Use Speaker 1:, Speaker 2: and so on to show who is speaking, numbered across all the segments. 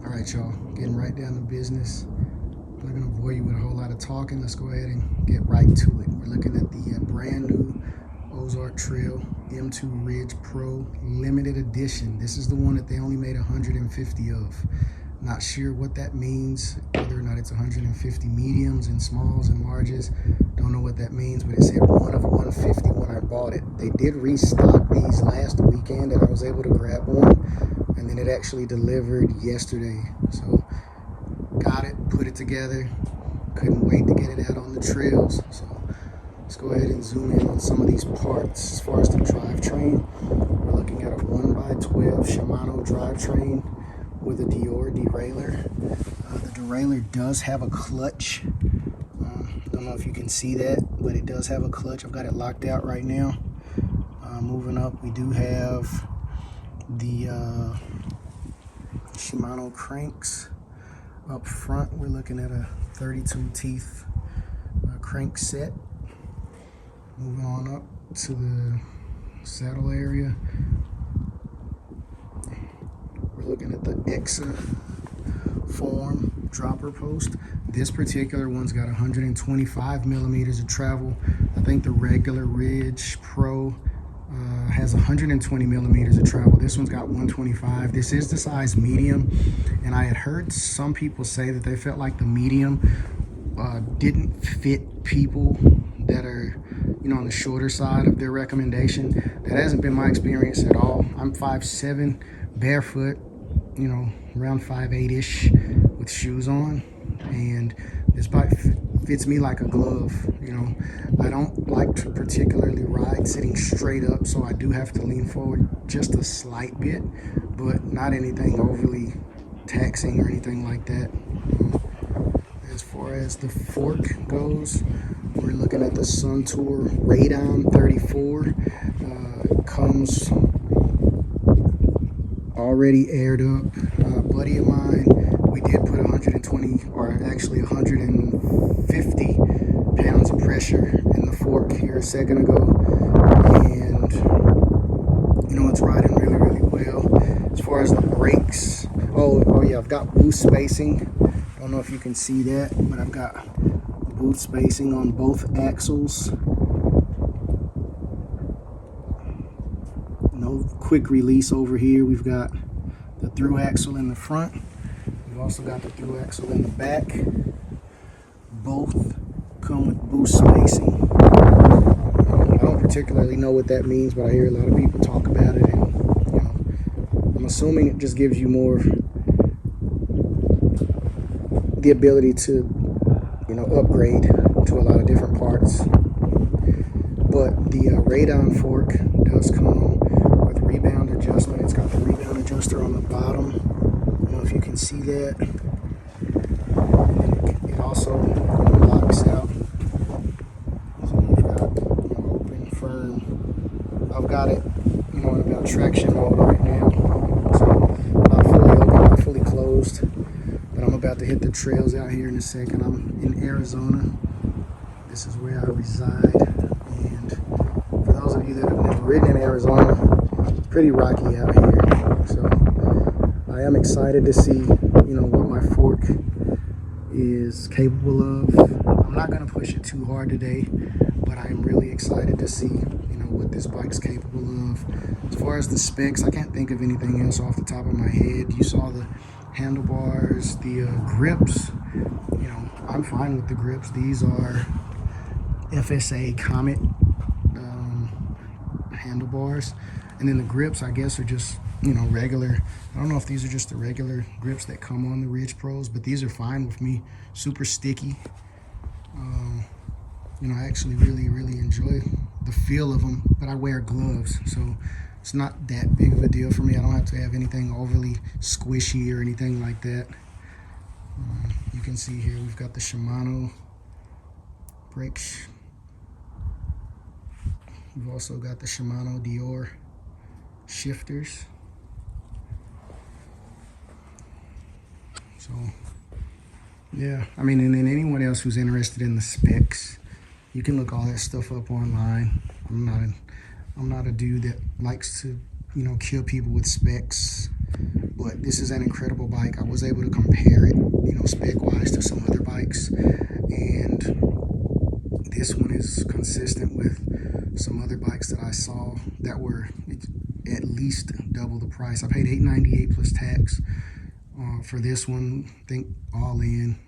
Speaker 1: All right, y'all, getting right down to business. I'm not gonna bore you with a whole lot of talking. Let's go ahead and get right to it. We're looking at the brand new Ozark Trail M2 Ridge Pro limited edition. This is the one that they only made 150 of. Not sure what that means, whether or not it's 150 mediums and smalls and larges. Don't know what that means, but it said one of 150 when I bought it. They did restock these last weekend and I was able to grab one, and then it actually delivered yesterday. So got it, put it together. Couldn't wait to get it out on the trails. So let's go ahead and zoom in on some of these parts. As far as the drivetrain, we're looking at a 1x12 Shimano drivetrain with a Dior derailleur. The derailleur does have a clutch. Don't know if you can see that, but it does have a clutch. I've got it locked out right now. Moving up, we do have the Shimano cranks. Up front, we're looking at a 32 teeth crank set. Moving on up to the saddle area, we're looking at the Exa form dropper post. This particular one's got 125 millimeters of travel. I think the regular Ridge Pro has 120 millimeters of travel. This one's got 125. This is the size medium, and I had heard some people say that they felt like the medium didn't fit people that are, on the shorter side of their recommendation. That hasn't been my experience at all. I'm 5'7", barefoot, around 5'8"-ish with shoes on, and this bike fits me like a glove. I don't like to particularly ride sitting straight up, so I do have to lean forward just a slight bit, but not anything overly taxing or anything like that. As far as the fork goes, we're looking at the Suntour Radon 34. Comes already aired up. A buddy of mine, we did put 120, or actually 150 pounds of pressure in the fork here a second ago, and it's riding really, really well. As far as the brakes, oh yeah, I've got boost spacing. Don't know if you can see that, but I've got boot spacing on both axles. No quick release over here. We've got the through axle in the front. We've also got the through axle in the back. Both come with boost spacing. I don't particularly know what that means, but I hear a lot of people talk about it, and I'm assuming it just gives you more the ability to upgrade to a lot of different parts. But the Radon fork does come with rebound adjustment. It's got the rebound adjuster on the bottom. I don't know if you can see that. It also locks out. So you've got open, firm. I've got it, in about traction mode right now. So not fully open, not fully closed. But I'm about to hit the trails out here in a second. I'm in Arizona. This is where I reside. And for those of you that have never ridden in Arizona, it's pretty rocky out here. So I am excited to see, what my fork is capable of. I'm not going to push it too hard today, but I am really excited to see, what this bike's capable of. As far as the specs, I can't think of anything else off the top of my head. You saw the handlebars, the grips. I'm fine with the grips. These are FSA Comet handlebars, and then the grips, I guess, are just regular. I don't know if these are just the regular grips that come on the Ridge Pros, but these are fine with me. Super sticky. I actually really, really enjoy the feel of them, but I wear gloves, so it's not that big of a deal for me. I don't have to have anything overly squishy or anything like that. You can see here we've got the Shimano brakes. We've also got the Shimano Dior shifters. So yeah, and then anyone else who's interested in the specs, you can look all that stuff up online. I'm not a dude that likes to kill people with specs, but this is an incredible bike. I was able to compare it, you know, spec-wise to some other bikes, and this one is consistent with some other bikes that I saw that were at least double the price. I paid $898 plus tax for this one. I think all in,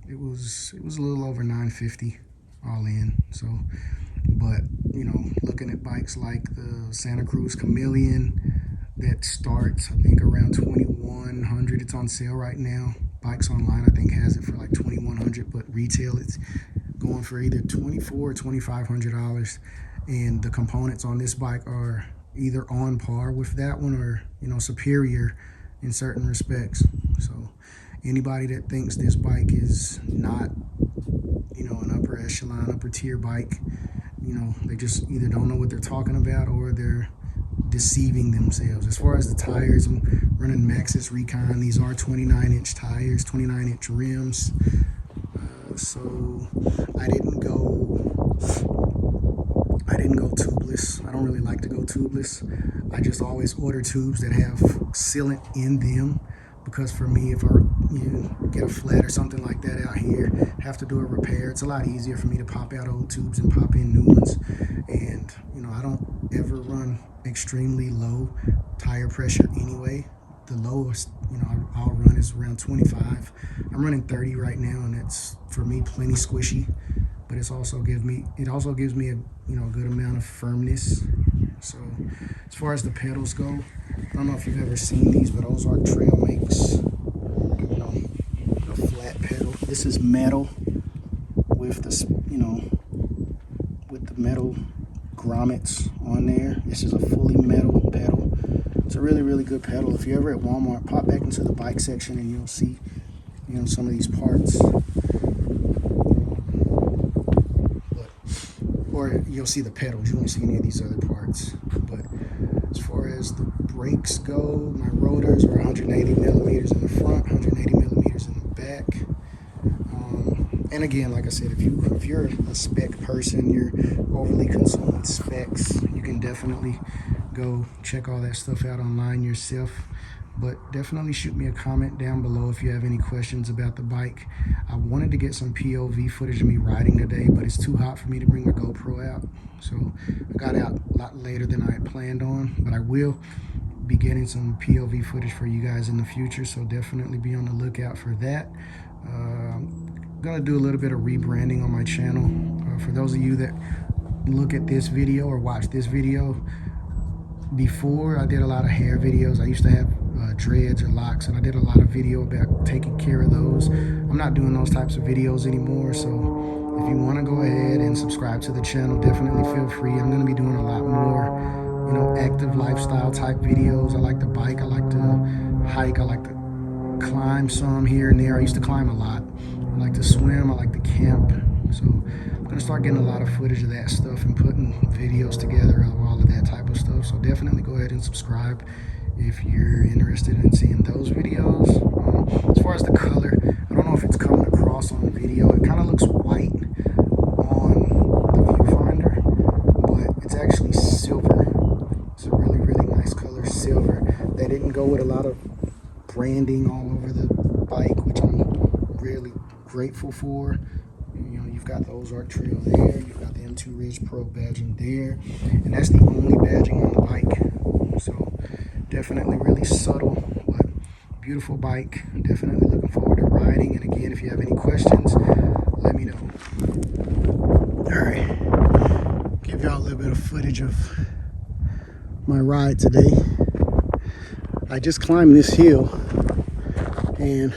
Speaker 1: it was a little over $950 all in. So, but you know, looking at bikes like the Santa Cruz Chameleon that starts, I think, around $2,100. It's on sale right now. Bikes Online, I think, has it for like $2,100, but retail it's going for either $2,400 or $2,500. And the components on this bike are either on par with that one or, you know, superior in certain respects. So anybody that thinks this bike is not, you know, an upper echelon, upper tier bike, you know, they just either don't know what they're talking about or they're deceiving themselves. As far as the tires, I'm running Maxxis Recon. These are 29-inch tires, 29-inch rims. So I didn't go tubeless. I don't really like to go tubeless. I just always order tubes that have sealant in them, because for me, if I get a flat or something like that out here, have to do a repair, it's a lot easier for me to pop out old tubes and pop in new ones. And you know, I don't ever run extremely low tire pressure anyway. The lowest, you know, I'll run is around 25. I'm running 30 right now, and that's for me plenty squishy. But it also gives me a, you know, good amount of firmness. So as far as the pedals go, I don't know if you've ever seen these, but Ozark Trail makes, you know, a flat pedal. This is metal with the, you know, with the metal grommets on there. This is a fully metal pedal. It's a really, really good pedal. If you're ever at Walmart, pop back into the bike section and you'll see, you know, some of these parts. Or you'll see the pedals. You won't see any of these other parts. But as far as the brakes go, my rotors are 180 millimeters in the front, 180 millimeters in the back. And again, like I said, if you're a spec person, you're overly consumed with specs, you can definitely go check all that stuff out online yourself. But definitely shoot me a comment down below if you have any questions about the bike. I wanted to get some POV footage of me riding today, but it's too hot for me to bring my GoPro out. So I got out a lot later than I had planned on, but I will be getting some POV footage for you guys in the future, so definitely be on the lookout for that. I'm gonna do a little bit of rebranding on my channel. For those of you that look at this video or watch this video, before I did a lot of hair videos. I used to have dreads or locks, and I did a lot of video about taking care of those. I'm not doing those types of videos anymore, so if you want to go ahead and subscribe to the channel, definitely feel free. I'm going to be doing a lot more, you know, active lifestyle type videos. I like to bike, I like to hike, I like to climb some here and there. I used to climb a lot. I like to swim, I like to camp. So I'm going to start getting a lot of footage of that stuff and putting videos together of all of that type of stuff. So definitely go ahead and subscribe if you're interested in seeing those videos. As far as the color, I don't know if it's coming across on the video. It kind of looks white on the viewfinder, but it's actually silver. It's a really, really nice color, silver. They didn't go with a lot of branding all over the bike, which I'm really grateful for. You know, you've got the Ozark Trail there, you've got the M2 Ridge Pro badging there, and that's the only badging on the bike. So definitely really subtle, but beautiful bike. Definitely looking forward to riding. And again, if you have any questions, let me know. All right, give y'all a little bit of footage of my ride today. I just climbed this hill, and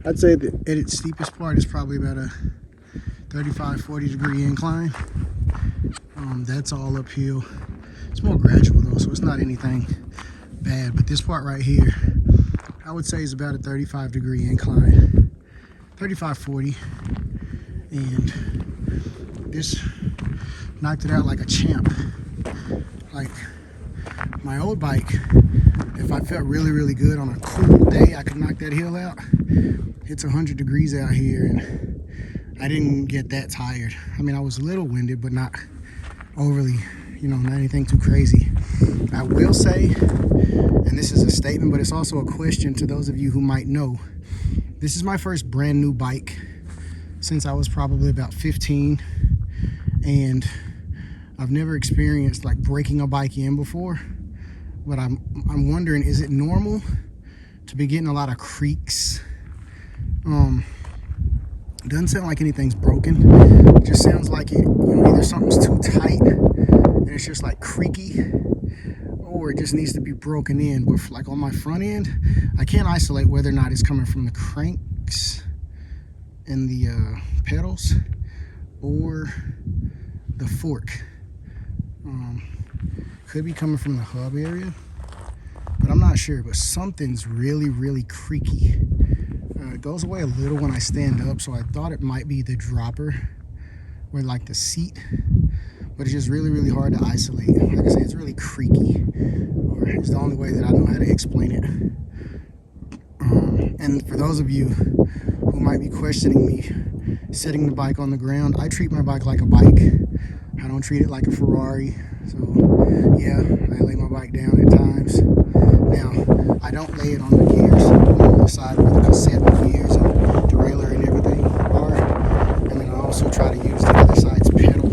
Speaker 1: I'd say that at its steepest part is probably about a 35-40 degree incline. That's all uphill. It's more gradual though, so it's not anything bad. But this part right here, I would say is about a 35 degree incline, 35-40. And this knocked it out like a champ. Like my old bike, if I felt really, really good on a cool day, I could knock that hill out. It's 100 degrees out here, and I didn't get that tired. I mean, I was a little winded, but not overly, you know, not anything too crazy. I will say, And this is a statement, but it's also a question to those of you who might know. This is my first brand new bike since I was probably about 15, and I've never experienced like breaking a bike in before. But I'm wondering, is it normal to be getting a lot of creaks? Doesn't sound like anything's broken. It just sounds like it, either something's too tight and it's just like creaky, or it just needs to be broken in. But like on my front end, I can't isolate whether or not it's coming from the cranks and the pedals or the fork. Could be coming from the hub area, but I'm not sure. But something's really creaky. It goes away a little when I stand up, so I thought it might be the dropper or like the seat, but it's just really hard to isolate. Like I said, it's really creaky, or it's the only way that I know how to explain it. And for those of you who might be questioning me setting the bike on the ground, I treat my bike like a bike. I don't treat it like a Ferrari. So yeah, I lay my bike down at times. Now, I don't lay it on the gears, on the side where the cassette gears and derailleur and everything are. And then I also try to use the other side's pedal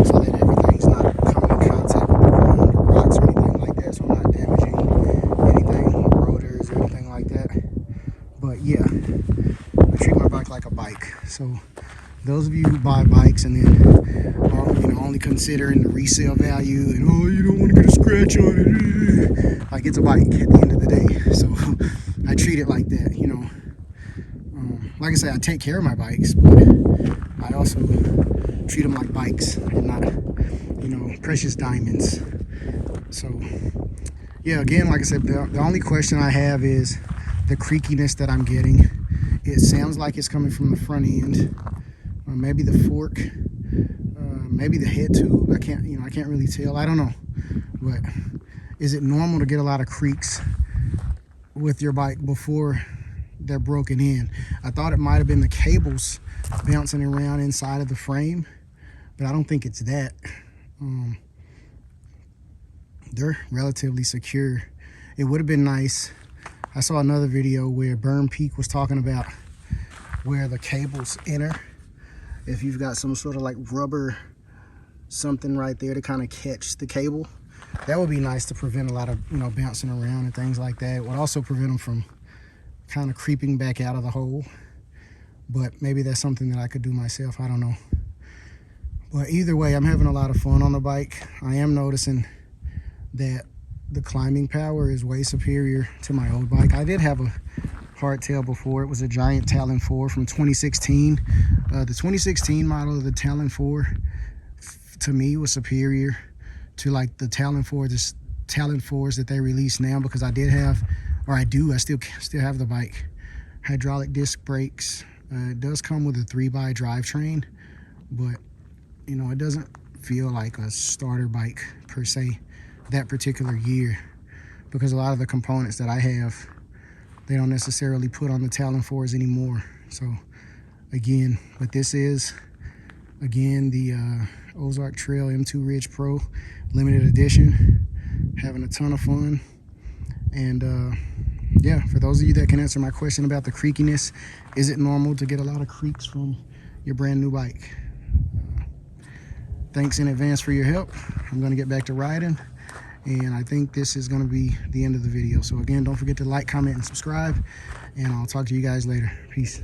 Speaker 1: so that everything's not coming in contact with the ground or rocks or anything like that, so I'm not damaging anything, rotors or anything like that. But yeah, I treat my bike like a bike. So those of you who buy bikes and then are only considering the resale value and you don't want to get a scratch on it, like it's a bike at the end of the day. So I treat it like that. Like I say, I take care of my bikes, but I also treat them like bikes and not precious diamonds. So yeah, again, like I said, the only question I have is the creakiness that I'm getting. It sounds like it's coming from the front end, or maybe the fork, maybe the head tube. I can't really tell. I don't know. But is it normal to get a lot of creaks with your bike before they're broken in? I thought it might have been the cables bouncing around inside of the frame, but I don't think it's that. They're relatively secure. It would have been nice. I saw another video where Burn Peak was talking about where the cables enter. If you've got some sort of like rubber something right there to kind of catch the cable, that would be nice to prevent a lot of bouncing around and things like that. It would also prevent them from kind of creeping back out of the hole. But maybe that's something that I could do myself. I don't know. But either way, I'm having a lot of fun on the bike. I am noticing that the climbing power is way superior to my old bike. I did have a hardtail before. It was a Giant Talon 4 from 2016. The 2016 model of the Talon 4 to me was superior to like the Talon 4, the Talon 4s that they release now, because I still have the bike. Hydraulic disc brakes. It does come with a 3x drivetrain, but it doesn't feel like a starter bike per se that particular year, because a lot of the components that I have, they don't necessarily put on the Talon 4s anymore. So again, but this is again the Ozark Trail M2 Ridge Pro limited edition. Having a ton of fun. And yeah, for those of you that can answer my question about the creakiness, is it normal to get a lot of creaks from your brand new bike? Thanks in advance for your help. I'm going to get back to riding, and I think this is going to be the end of the video. So again, don't forget to like, comment, and subscribe, and I'll talk to you guys later. Peace.